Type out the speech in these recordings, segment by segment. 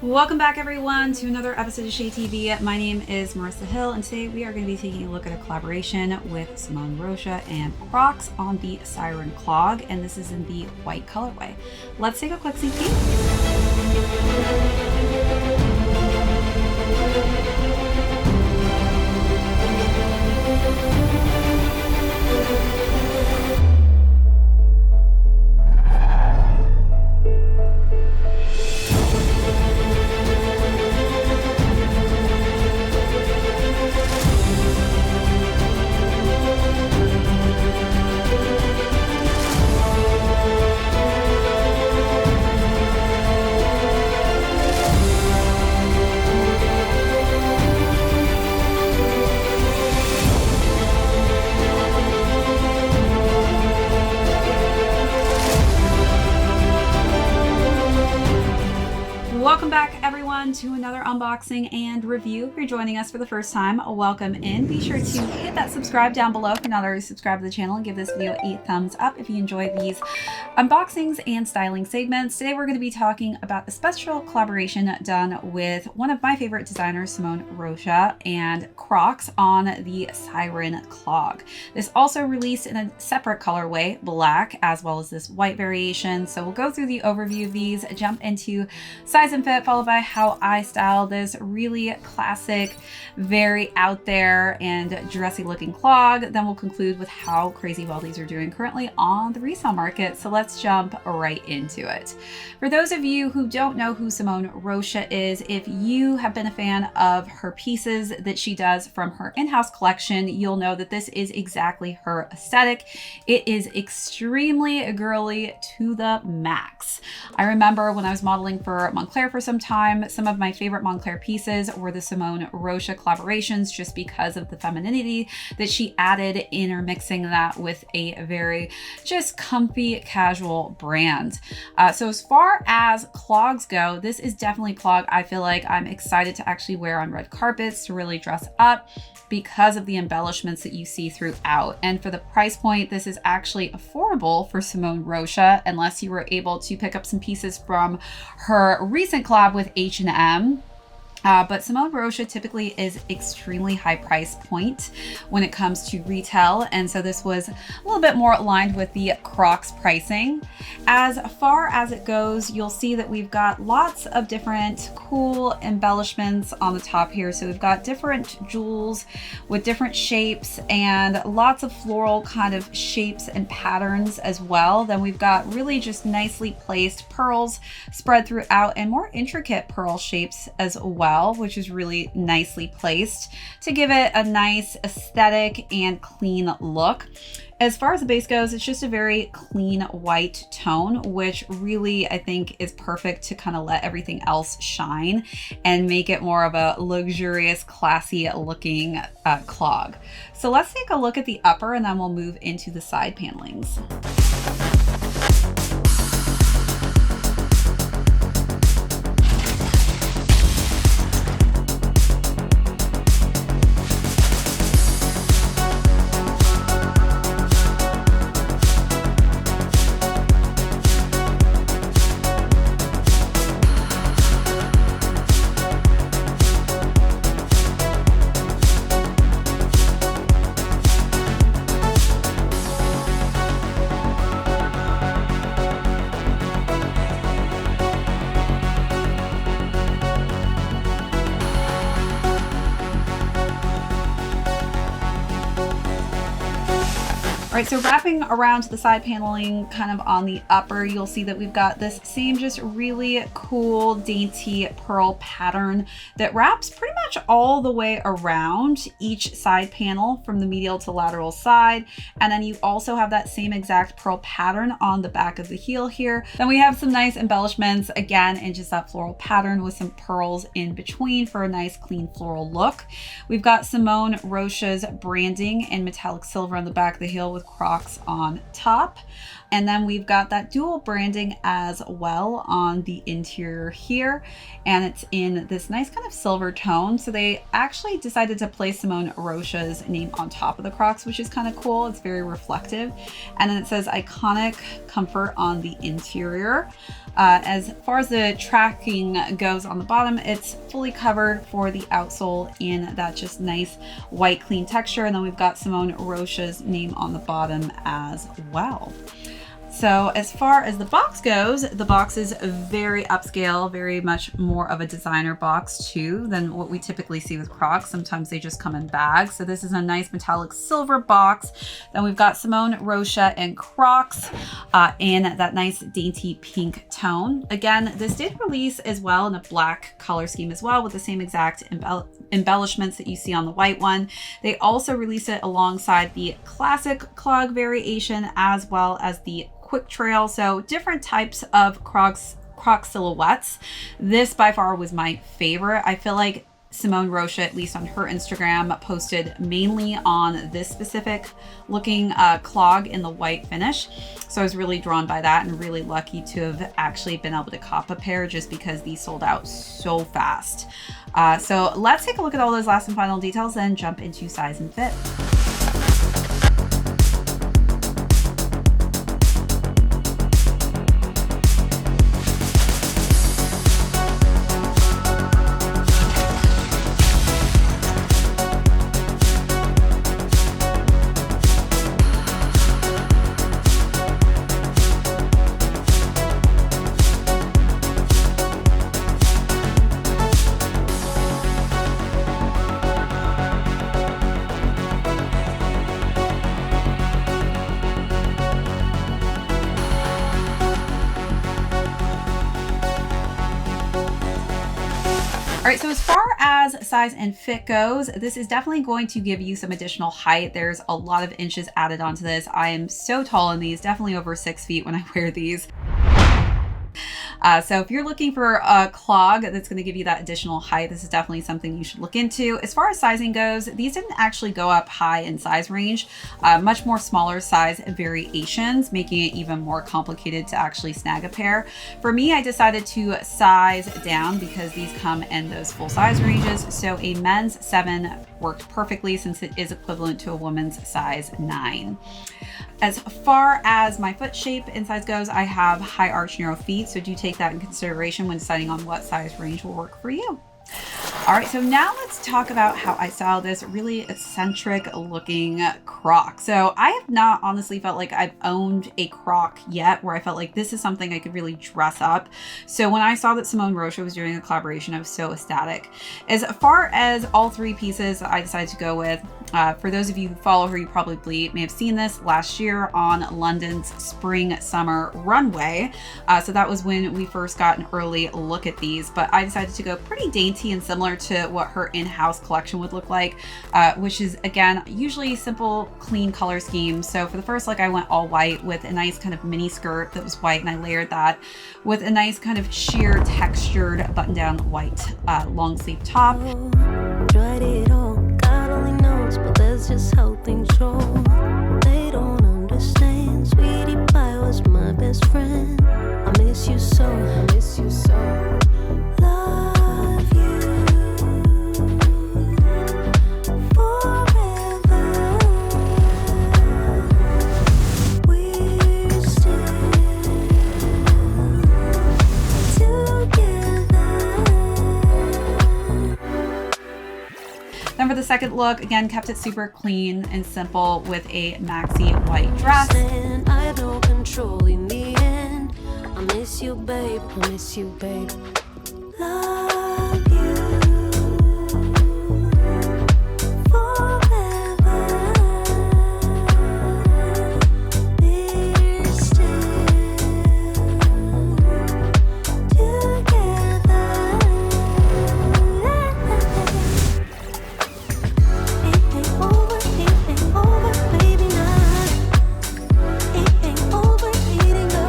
Welcome back everyone to another episode of ShadeTV. My name is Marissa Hill and today we are going to be taking a look at a collaboration with Simone Rocha and Crocs on the Siren Clog, and this is in the white colorway. Let's take a quick sneak peek. Welcome back everyone to another unboxing and review. If you're joining us for the first time, welcome in. Be sure to hit that subscribe down below if you're not already subscribed to the channel, and give this video a thumbs up if you enjoy these unboxings and styling segments. Today we're going to be talking about a special collaboration done with one of my favorite designers, Simone Rocha and Crocs, on the Siren Clog. This also released in a separate colorway, black, as well as this white variation. So we'll go through the overview of these, jump into size and fit, followed by how I style this really classic, very out there and dressy looking clog. Then we'll conclude with how crazy well these are doing currently on the resale market. So let's jump right into it. For those of you who don't know who Simone Rocha is, if you have been a fan of her pieces that she does from her in-house collection, you'll know that this is exactly her aesthetic. It is extremely girly to the max. I remember when I was modeling for Moncler for some time, some of my favorite Moncler pieces were the Simone Rocha collaborations, just because of the femininity that she added, intermixing that with a very just comfy casual brand. So as far as clogs go, this is definitely a clog I feel like I'm excited to actually wear on red carpets to really dress up, because of the embellishments that you see throughout. And for the price point, this is actually affordable for Simone Rocha, unless you were able to pick up some pieces from her recent collab with H&M. But Simone Rocha typically is extremely high price point when it comes to retail, and so this was a little bit more aligned with the Crocs pricing. As far as it goes, you'll see that we've got lots of different cool embellishments on the top here. So we've got different jewels with different shapes and lots of floral kind of shapes and patterns as well. Then we've got really just nicely placed pearls spread throughout, and more intricate pearl shapes as well, which is really nicely placed to give it a nice aesthetic and clean look. As far as the base goes, it's just a very clean white tone, which really I think is perfect to kind of let everything else shine and make it more of a luxurious, classy looking clog. So let's take a look at the upper, and then we'll move into the side panelings. All right, so wrapping around the side paneling kind of on the upper, you'll see that we've got this same just really cool, dainty pearl pattern that wraps pretty much all the way around each side panel from the medial to lateral side. And then you also have that same exact pearl pattern on the back of the heel here. Then we have some nice embellishments, again, in just that floral pattern with some pearls in between for a nice clean floral look. We've got Simone Rocha's branding in metallic silver on the back of the heel with Crocs on top. And then we've got that dual branding as well on the interior here. And it's in this nice kind of silver tone So they actually decided to place Simone Rocha's name on top of the Crocs, which is kind of cool. It's very reflective. And then it says iconic comfort on the interior. As far as the tracking goes on the bottom, it's fully covered for the outsole in that just nice white clean texture. And then we've got Simone Rocha's name on the bottom as well. So as far as the box goes, the box is very upscale, very much more of a designer box too than what we typically see with Crocs. Sometimes they just come in bags. So this is a nice metallic silver box. Then we've got Simone Rocha and Crocs in that nice dainty pink tone. Again, this did release as well in a black color scheme as well with the same exact embellishments that you see on the white one. They also released it alongside the Classic Clog variation as well as the Quick Trail. So different types of Croc silhouettes. This by far was my favorite. I feel like Simone Rocha, at least on her Instagram, posted mainly on this specific looking clog in the white finish. So I was really drawn by that and really lucky to have actually been able to cop a pair just because these sold out so fast. So let's take a look at all those last and final details and jump into size and fit. All right, so as far as size and fit goes, this is definitely going to give you some additional height. There's a lot of inches added onto this. I am so tall in these, definitely over 6 feet when I wear these. So if you're looking for a clog that's going to give you that additional height, this is definitely something you should look into. As far as sizing goes, these didn't actually go up high in size range, much more smaller size variations, making it even more complicated to actually snag a pair. For me, I decided to size down because these come in those full size ranges. So a men's 7 worked perfectly since it is equivalent to a woman's size 9. As far as my foot shape and size goes, I have high arch narrow feet, so do take that in consideration when deciding on what size range will work for you. All right, so now let's talk about how I style this really eccentric looking Croc. So I have not honestly felt like I've owned a Croc yet where I felt like this is something I could really dress up. So when I saw that Simone Rocha was doing a collaboration, I was so ecstatic. As far as all 3 pieces I decided to go with, for those of you who follow her, you probably may have seen this last year on London's spring summer runway. So that was when we first got an early look at these, but I decided to go pretty dainty and similar to what her in-house collection would look like, which is again usually simple clean color scheme. So for the first look I went all white with a nice kind of mini skirt that was white, and I layered that with a nice kind of sheer textured button down white long sleeve top. Tried it all, God only knows, but that's just how things roll. They don't understand, sweetie pie was my best friend. I miss you so, I miss you so. Love you forever. We're still together. Then for the second look, again, kept it super clean and simple with a maxi white dress. I have no control in the end. I miss you, babe. I miss you, babe. Love you forever. We're still together. It ain't over, baby, now. It ain't over, eating good.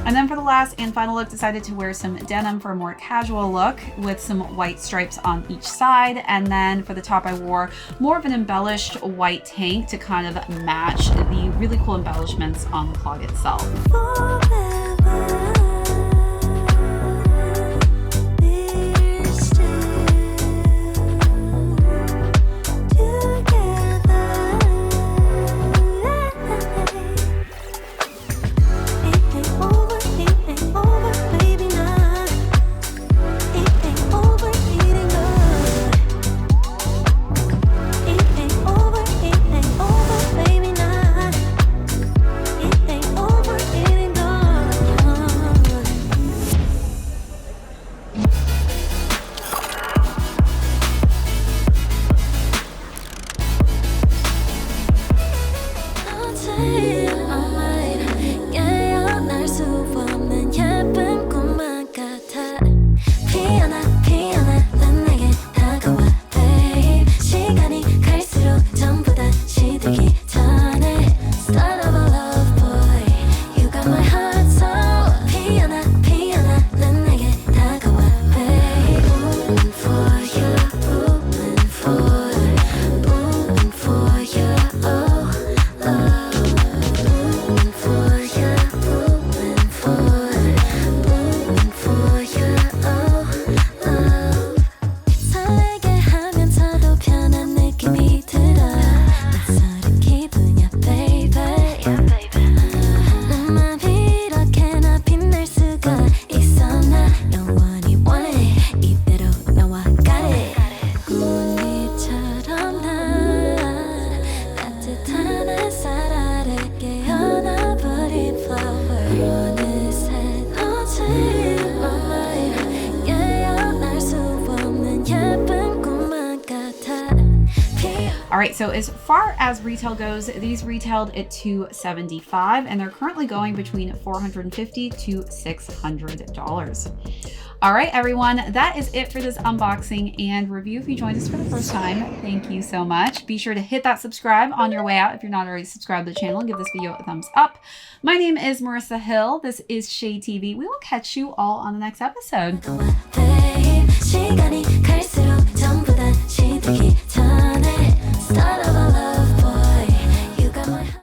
And then for the last and final look, decided to wear some denim for a more casual look with some white stripes on each side. And then for the top, I wore more of an embellished white tank to kind of match the really cool embellishments on the clog itself. Forever. We're All right, so as far as retail goes, these retailed at $275 and they're currently going between $450 to $600. All right, everyone, that is it for this unboxing and review. If you joined us for the first time, thank you so much. Be sure to hit that subscribe on your way out if you're not already subscribed to the channel. Give this video a thumbs up. My name is Marissa Hill. This is ShadeTV. We will catch you all on the next episode.